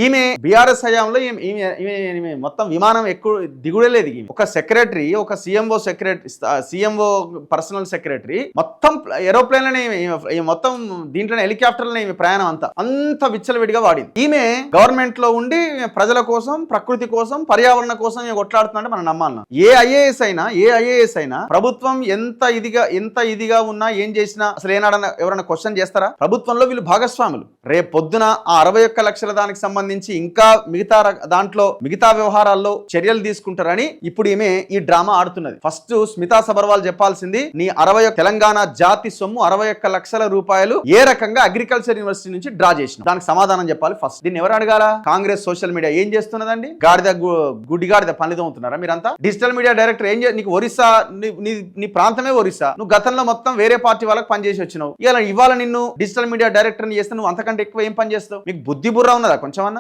ఈమె బీఆర్ఎస్ హయాంలో ఈమె మొత్తం విమానం ఎక్కువ దిగుడే లేదు. ఒక సెక్రటరీ, ఒక సీఎంఓ పర్సనల్ సెక్రటరీ మొత్తం ఏరోప్లేన్ మొత్తం దీంట్లో హెలికాప్టర్లనే ఈమె ప్రయాణం అంత విచ్చలవిడిగా వాడింది. ఈమె గవర్నమెంట్ లో ఉండి ప్రజల కోసం, ప్రకృతి కోసం, పర్యావరణ కోసం కొట్లాడుతుందంటే మనం నమ్మాలన్నా. ఏ ఐఏఎస్ అయినా ప్రభుత్వం ఎంత ఇదిగా ఉన్నా ఏం చేసినా అసలు ఏనాడన్నా ఎవరైనా క్వశ్చన్ చేస్తారా? ప్రభుత్వంలో వీళ్ళు భాగస్వాములు. రేపు పొద్దున ఆ 61 లక్షల దానికి సంబంధించి ఇంకా మిగతా వ్యవహారాల్లో చర్యలు తీసుకుంటారని ఇప్పుడు ఈమె ఈ డ్రామా ఆడుతున్నది. ఫస్ట్ స్మితా సబర్వాల్ చెప్పాల్సింది, నీ తెలంగాణ జాతి సొమ్ము 61 లక్షల రూపాయలు ఏ రకంగా అగ్రికల్చర్ యూనివర్సిటీ నుంచి డ్రా చేసిన దానికి సమాధానం చెప్పాలి ఫస్ట్. దీన్ని ఎవరు అడగాల? కాంగ్రెస్ సోషల్ మీడియా ఏం చేస్తున్నదండి? గుడ్డిగాడిద పనితో అవుతున్నారా మీరంతా? డిజిటల్ మీడియా డైరెక్టర్ ఏం నీకు ఒరిస్సా, నీ ప్రాంతమే ఒరిస్సా, నువ్వు గతంలో మొత్తం వేరే పార్టీ వాళ్ళకి పనిచేసి వచ్చినావు. ఇవాళ నిన్ను డిజిటల్ మీడియా డైరెక్టర్ చేస్తే నువ్వు అంతకంటే ఎక్కువ ఏం పని చేస్తావు? మీకు బుద్ధి బుర్ర ఉన్నదా కొంచెం అన్న?